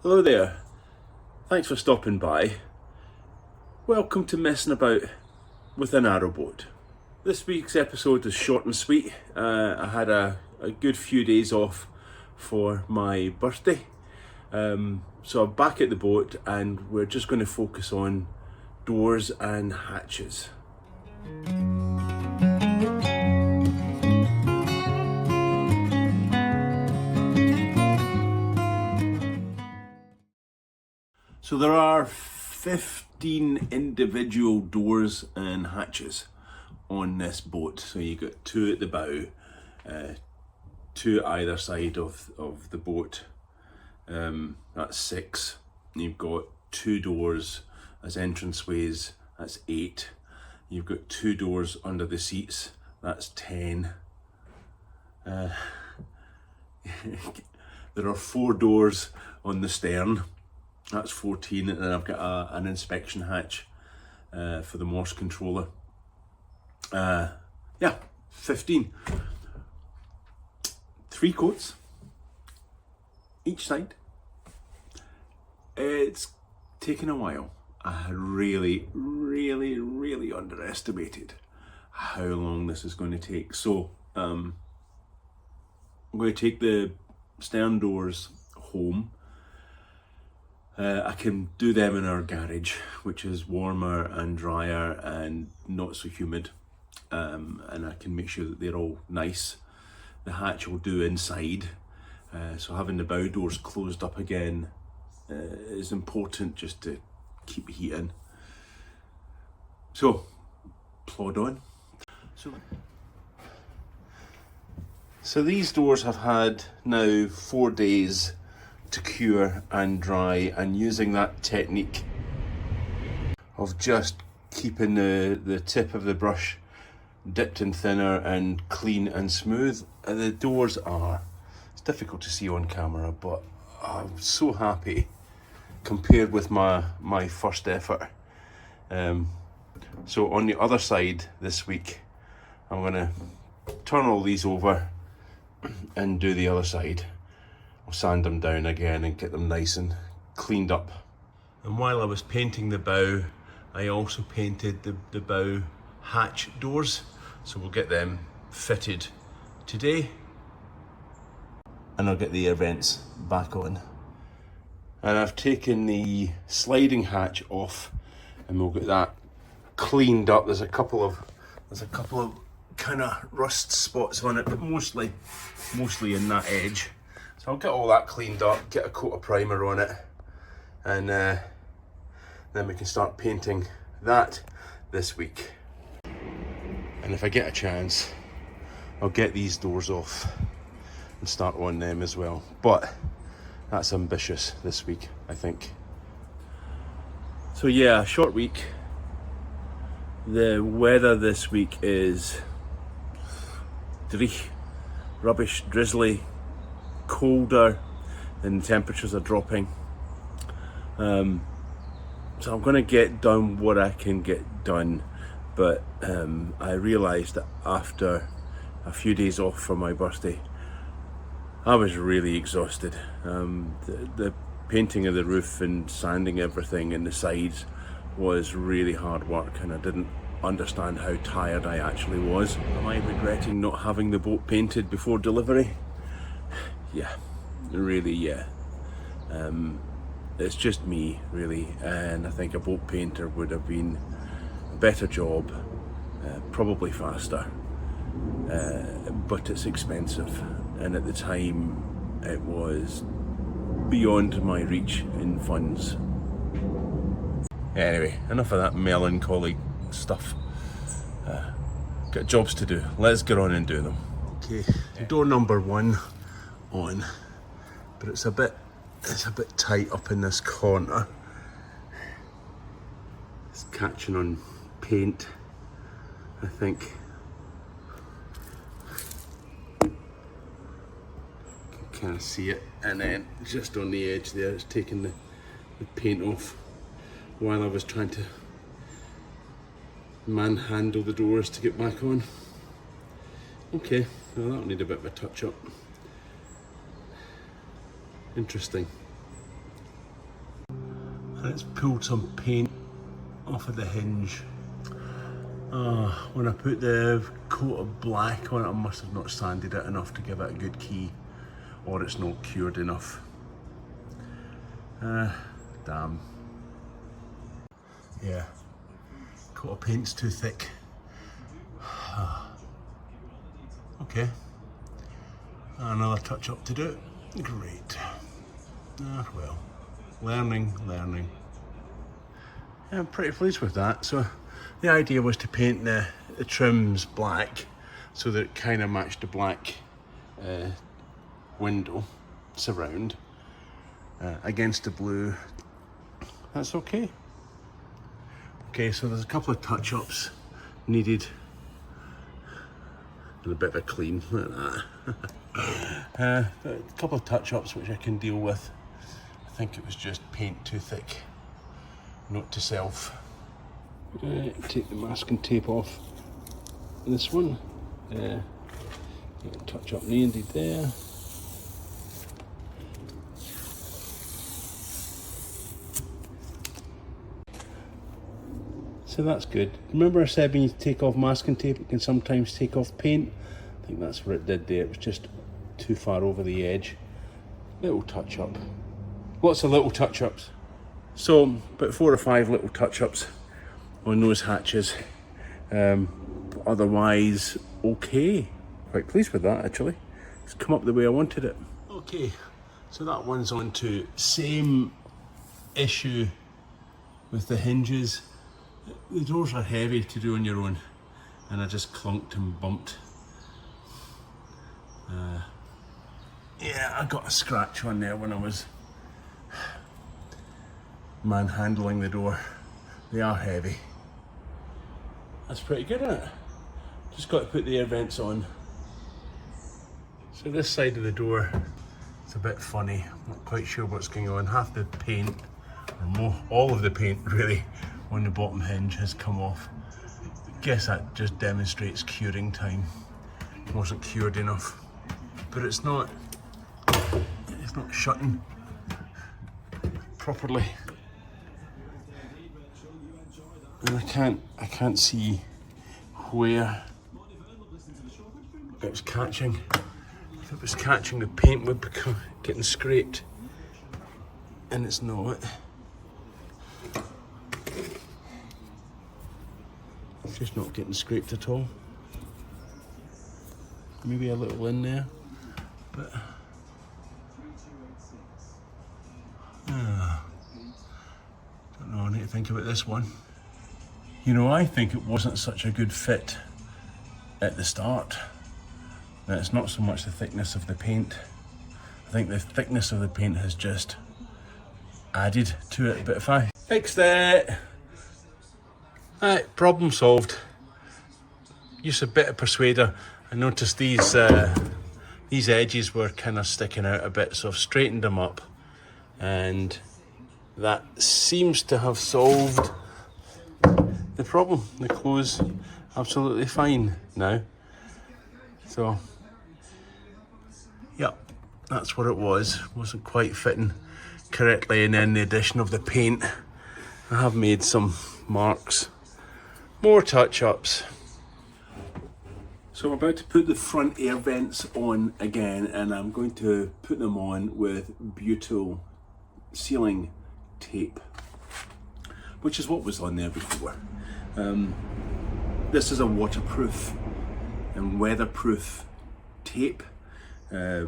Hello there, thanks for stopping by. Welcome to Messing About with a Narrowboat. This week's episode is short and sweet. I had a good few days off for my birthday. So I'm back at the boat and we're just going to focus on doors and hatches. So there are 15 individual doors and hatches on this boat. So you got 2 at the bow, 2 either side of the boat. That's 6. You've got 2 doors as entranceways, that's 8. You've got 2 doors under the seats, that's 10. There are 4 doors on the stern, that's 14, and then I've got an inspection hatch for the Morse controller. 15. 3 coats each side. It's taken a while. I really underestimated how long this is going to take. So I'm going to take the stern doors home. I can do them in our garage, which is warmer and drier and not so humid, and I can make sure that they're all nice. The hatch will do inside, so having the bow doors closed up again is important just to keep heat in. So, plod on. So these doors have had now 4 days to cure and dry, and using that technique of just keeping the tip of the brush dipped in thinner and clean and smooth, the doors are, it's difficult to see on camera, but I'm so happy compared with my first effort. So on the other side this week, I'm gonna turn all these over and do the other side. I'll sand them down again and get them nice and cleaned up. And while I was painting the bow, I also painted the bow hatch doors. So we'll get them fitted today. And I'll get the events back on. And I've taken the sliding hatch off and we'll get that cleaned up. There's a couple of kind of rust spots on it, but mostly in that edge. So I'll get all that cleaned up, get a coat of primer on it, and then we can start painting that this week. And if I get a chance, I'll get these doors off and start on them as well. But that's ambitious this week, I think. So yeah, short week. The weather this week is rubbish, drizzly, colder, and the temperatures are dropping. So I'm going to get done what I can get done, but I realised that after a few days off for my birthday, I was really exhausted. The painting of the roof and sanding everything in the sides was really hard work, and I didn't understand how tired I actually was. Am I regretting not having the boat painted before delivery? Yeah, really, yeah. It's just me, really, and I think a boat painter would have been a better job, probably faster, but it's expensive, and at the time it was beyond my reach in funds. Anyway, enough of that melancholy stuff. Got jobs to do. Let's get on and do them. Okay, door number 1 on, but it's a bit tight up in this corner. It's catching on paint, I think. You can kind of see it, and then just on the edge there, it's taking the paint off while I was trying to manhandle the doors to get back on. Okay, well, that'll need a bit of a touch up. Interesting. and it's pulled some paint off of the hinge. When I put the coat of black on it, I must have not sanded it enough to give it a good key, or it's not cured enough. Damn. Yeah, coat of paint's too thick. Okay, another touch up to do. Great. Well, learning. Yeah, I'm pretty pleased with that. So the idea was to paint the trims black so that it kind of matched the black window surround against the blue. That's okay. Okay, so there's a couple of touch-ups needed and a bit of a clean like that. A couple of touch-ups which I can deal with. I think it was just paint too thick. Note to self. Take the masking tape off this one. Touch up needed there. So that's good. Remember I said when you take off masking tape, it can sometimes take off paint? I think that's what it did there. It was just too far over the edge. Little touch up. Lots of little touch ups. So, about 4 or 5 little touch ups on those hatches. Otherwise, okay. Quite pleased with that actually. It's come up the way I wanted it. Okay, so that one's on to same issue with the hinges. The doors are heavy to do on your own, and I just clunked and bumped. Yeah, I got a scratch on there when I was manhandling the door. They are heavy. That's pretty good, isn't it? Just got to put the air vents on. So this side of the door, it's a bit funny. I'm not quite sure what's going on. Half the paint, or all of the paint really, on the bottom hinge has come off. I guess that just demonstrates curing time. It wasn't cured enough, but it's not shutting properly. And I can't see where it was catching. If it was catching, the paint would be getting scraped, and it's not. It's just not getting scraped at all. Maybe a little in there, but don't know. I need to think about this one. You know, I think it wasn't such a good fit at the start. Now, it's not so much the thickness of the paint. I think the thickness of the paint has just added to it. But if I fixed it, right, problem solved. Use a bit of persuader. I noticed these edges were kind of sticking out a bit, so I've straightened them up, and that seems to have solved the problem. The clothes absolutely fine now. So, yep, that's what it was. Wasn't quite fitting correctly, and then the addition of the paint, I have made some marks. More touch-ups. So I'm about to put the front air vents on again, and I'm going to put them on with butyl sealing tape, which is what was on there before. This is a waterproof and weatherproof tape. It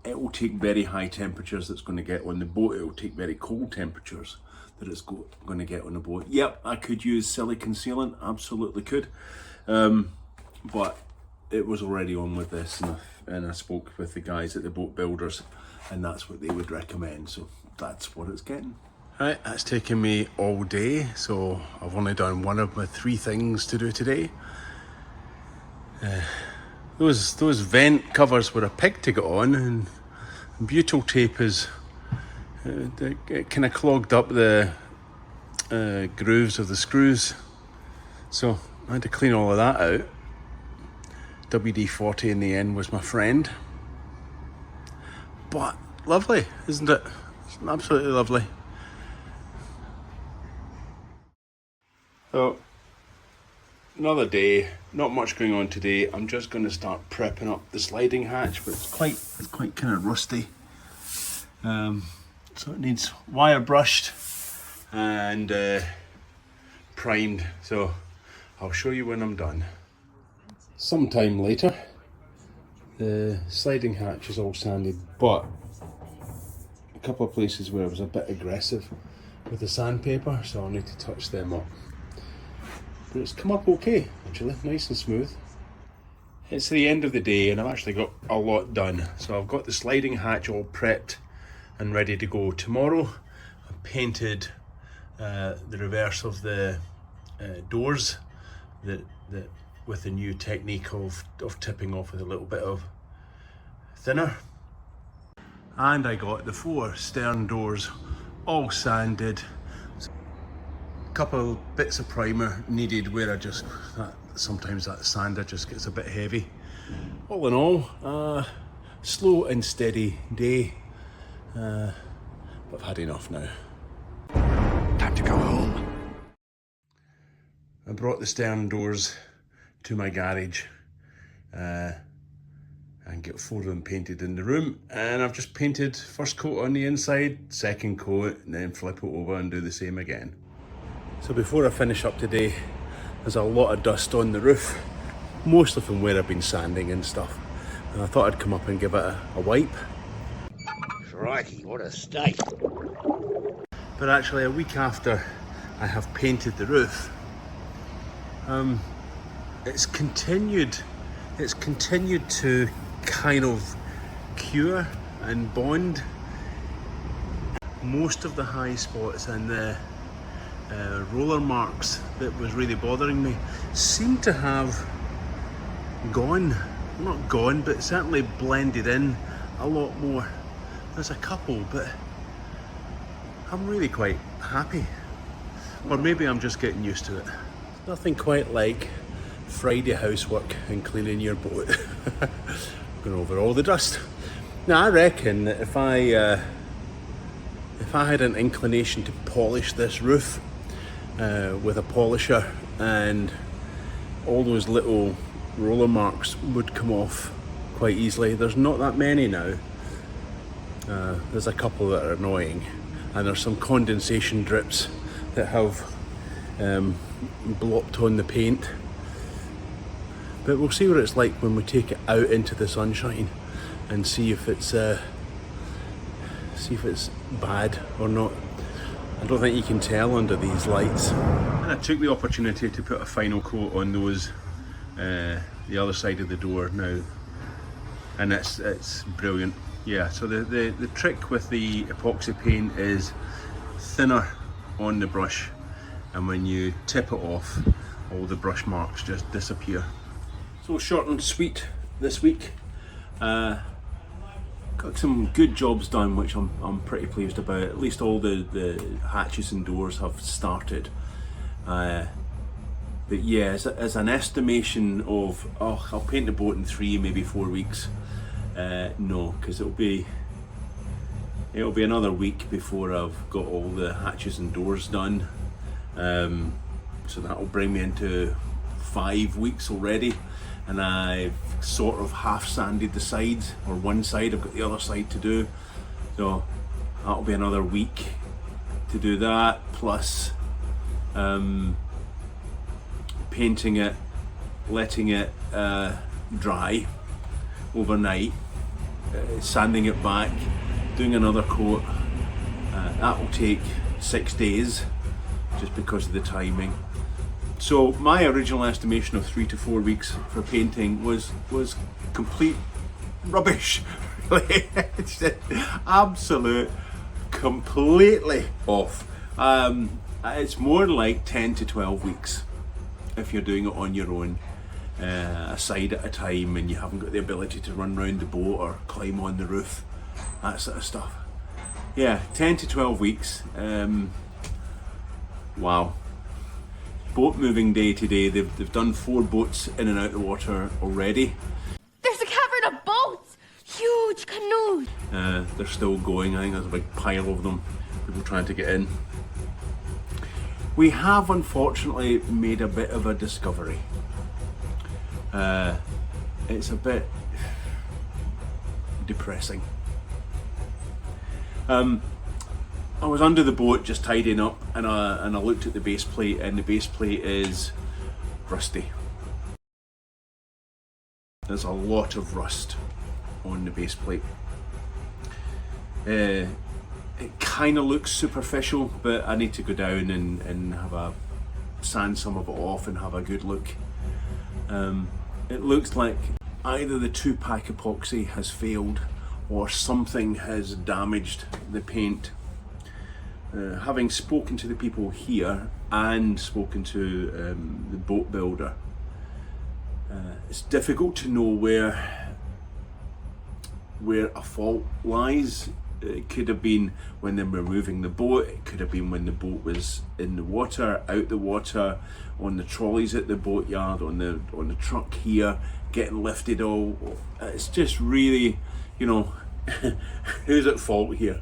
will take very high temperatures that's going to get on the boat. It will take very cold temperatures that it's going to get on the boat. Yep, I could use silicone sealant, absolutely could. But it was already on with this, and I spoke with the guys at the boat builders, and that's what they would recommend, so that's what it's getting. Right, that's taken me all day, so I've only done one of my 3 things to do today. Those vent covers were a pig to get on, and butyl tape is it kind of clogged up the grooves of the screws, so I had to clean all of that out. WD-40 in the end was my friend, but Lovely, isn't it? It's absolutely lovely. So, another day, not much going on today. I'm just going to start prepping up the sliding hatch, but it's quite kind of rusty. So it needs wire brushed and primed. So I'll show you when I'm done. Sometime later, the sliding hatch is all sanded, but a couple of places where I was a bit aggressive with the sandpaper, so I'll need to touch them up. But it's come up okay, actually, nice and smooth. It's the end of the day and I've actually got a lot done. So I've got the sliding hatch all prepped and ready to go. Tomorrow I've painted the reverse of the doors that with the new technique of tipping off with a little bit of thinner. And I got the 4 stern doors all sanded. A couple of bits of primer needed where sometimes that sander just gets a bit heavy. All in all, slow and steady day. But I've had enough now. Time to go home. I brought the stern doors to my garage and get 4 of them painted in the room, and I've just painted first coat on the inside, second coat, and then flip it over and do the same again. So before I finish up today, there's a lot of dust on the roof, mostly from where I've been sanding and stuff, and I thought I'd come up and give it a wipe. Crikey, what a state. But actually a week after I have painted the roof, it's continued to kind of cure and bond. Most of the high spots and the roller marks that was really bothering me seem to have gone, not gone, but certainly blended in a lot more. There's a couple, but I'm really quite happy. Or maybe I'm just getting used to it. Nothing quite like Friday housework and cleaning your boat. Going over all the dust. Now I reckon that if I had an inclination to polish this roof with a polisher, and all those little roller marks would come off quite easily. There's not that many now. There's a couple that are annoying, and there's some condensation drips that have blopped on the paint. But we'll see what it's like when we take it out into the sunshine and see if it's bad or not. I don't think you can tell under these lights. And I took the opportunity to put a final coat on those, the other side of the door now, and it's brilliant. Yeah, so the trick with the epoxy paint is thinner on the brush, and when you tip it off, all the brush marks just disappear. So short and sweet this week. Got some good jobs done, which I'm pretty pleased about. At least all the hatches and doors have started. But yeah, as an estimation of, I'll paint the boat in 3, maybe 4 weeks. No, because it'll be another week before I've got all the hatches and doors done. So that'll bring me into 5 weeks already, and I've sort of half sanded the sides, or one side. I've got the other side to do, so that'll be another week to do that, plus painting it, letting it dry overnight, sanding it back, doing another coat. That will take 6 days just because of the timing. So my original estimation of 3 to 4 weeks for painting was complete rubbish. Really. It's just absolute, completely off. It's more like 10 to 12 weeks if you're doing it on your own, a side at a time, and you haven't got the ability to run around the boat or climb on the roof, that sort of stuff. Yeah, 10 to 12 weeks. Wow. Boat moving day today. They've done 4 boats in and out the water already. There's a cavern of boats! Huge canoes! they're still going. I think there's a big pile of them, people trying to get in. We have unfortunately made a bit of a discovery. It's a bit depressing. I was under the boat just tidying up, and I looked at the base plate, and the base plate is rusty. There's a lot of rust on the base plate. It kind of looks superficial, but I need to go down and sand some of it off and have a good look. It looks like either the 2-pack epoxy has failed or something has damaged the paint. Having spoken to the people here and spoken to the boat builder, it's difficult to know where a fault lies. It could have been when they were moving the boat, it could have been when the boat was in the water, out the water, on the trolleys at the boatyard, on the truck here, getting lifted all. It's just really, you know, who's at fault here?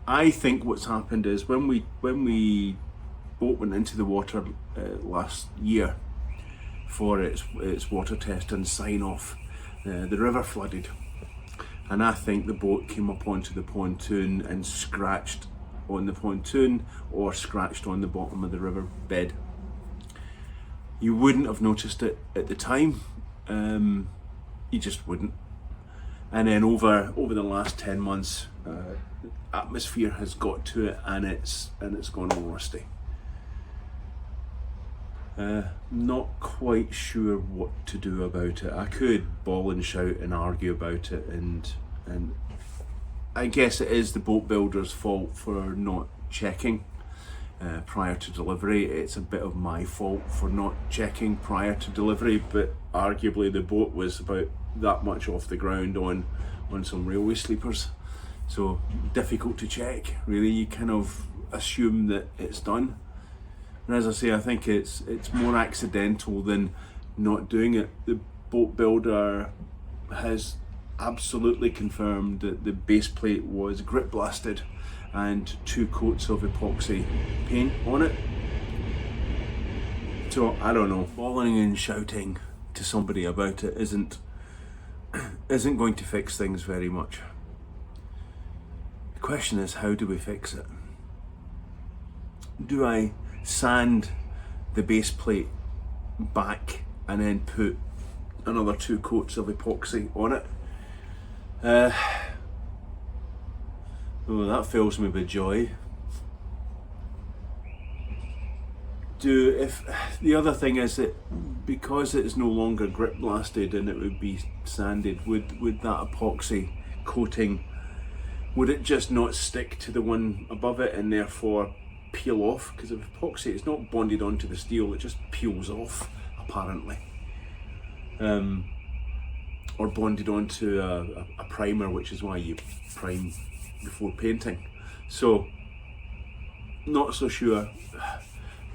I think what's happened is when we boat went into the water last year for its water test and sign off, the river flooded, and I think the boat came up onto the pontoon and scratched on the pontoon or scratched on the bottom of the river bed. You wouldn't have noticed it at the time. You just wouldn't. And then over the last 10 months, atmosphere has got to it, and it's gone all rusty. Not quite sure what to do about it. I could bawl and shout and argue about it, and I guess it is the boat builder's fault for not checking prior to delivery. It's a bit of my fault for not checking prior to delivery, but arguably the boat was about that much off the ground on some railway sleepers, so difficult to check. Really, you kind of assume that it's done, and as I say, I think it's more accidental than not doing it. The boat builder has absolutely confirmed that the base plate was grip blasted and 2 coats of epoxy paint on it. So I don't know, bawling and shouting to somebody about it isn't going to fix things very much. The question is, how do we fix it? Do I sand the base plate back and then put another 2 coats of epoxy on it? Oh, that fills me with joy. If the other thing is that because it's no longer grip blasted and it would be sanded, would that epoxy coating, would it just not stick to the one above it and therefore peel off? Because if epoxy is not bonded onto the steel, it just peels off apparently. Or bonded onto a primer, which is why you prime before painting. So, not so sure.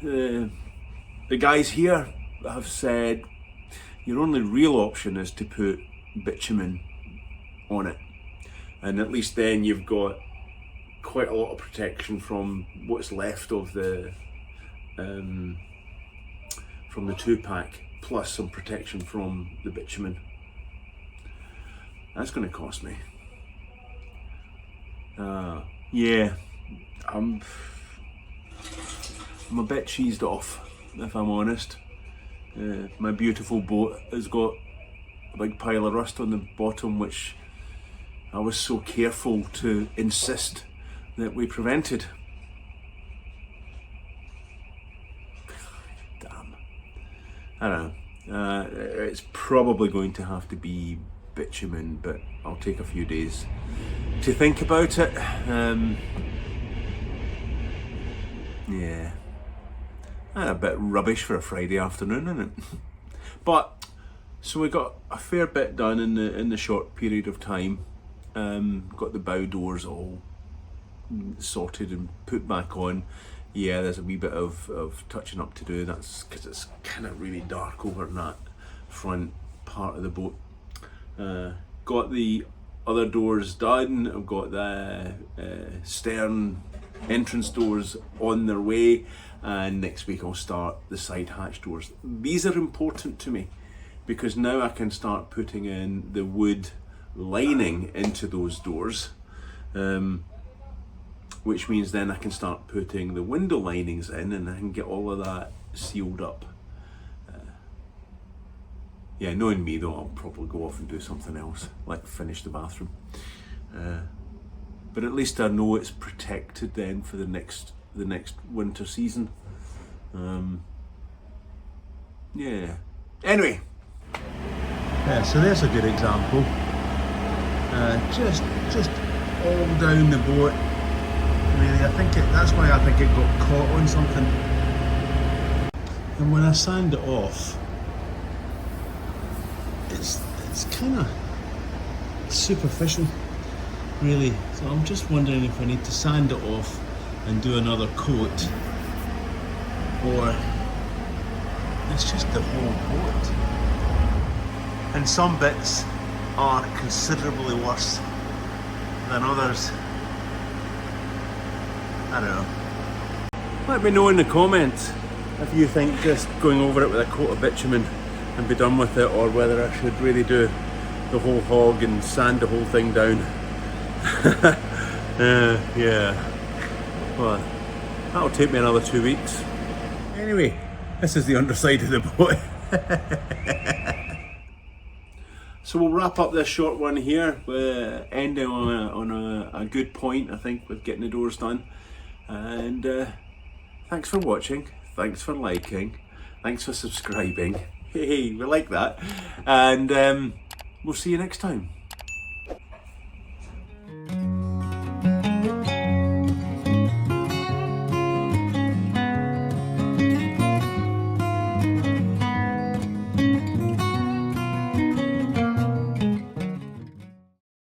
The guys here have said your only real option is to put bitumen on it, and at least then you've got quite a lot of protection from what's left of the 2-pack, plus some protection from the bitumen. That's going to cost me. Yeah, I'm a bit cheesed off, if I'm honest. My beautiful boat has got a big pile of rust on the bottom, which I was so careful to insist that we prevented. Damn. I don't know. It's probably going to have to be bitumen, but I'll take a few days to think about it. Yeah, a bit rubbish for a Friday afternoon, isn't it? But so we got a fair bit done in the short period of time. Got the bow doors all sorted and put back on. Yeah, there's a wee bit of touching up to do. That's because it's kind of really dark over in that front part of the boat. got the other doors done. I've got the stern entrance doors on their way, and next week I'll start the side hatch doors. These are important to me because now I can start putting in the wood lining into those doors, which means then I can start putting the window linings in and I can get all of that sealed up. Yeah, knowing me though, I'll probably go off and do something else, like finish the bathroom. But at least I know it's protected then for the next winter season. Yeah. Anyway. Yeah, so there's a good example. Just all down the boat. Really, that's why I think it got caught on something. And when I sand it off, it's kind of superficial, really. So I'm just wondering if I need to sand it off and do another coat, or it's just the whole boat. And some bits are considerably worse than others. I don't know. Let me know in the comments if you think just going over it with a coat of bitumen and be done with it, or whether I should really do the whole hog and sand the whole thing down. Yeah. Well, that'll take me another 2 weeks. Anyway, this is the underside of the boat. So we'll wrap up this short one here, ending on a good point, I think, with getting the doors done. And thanks for watching, thanks for liking, thanks for subscribing. Hey, we like that. And we'll see you next time.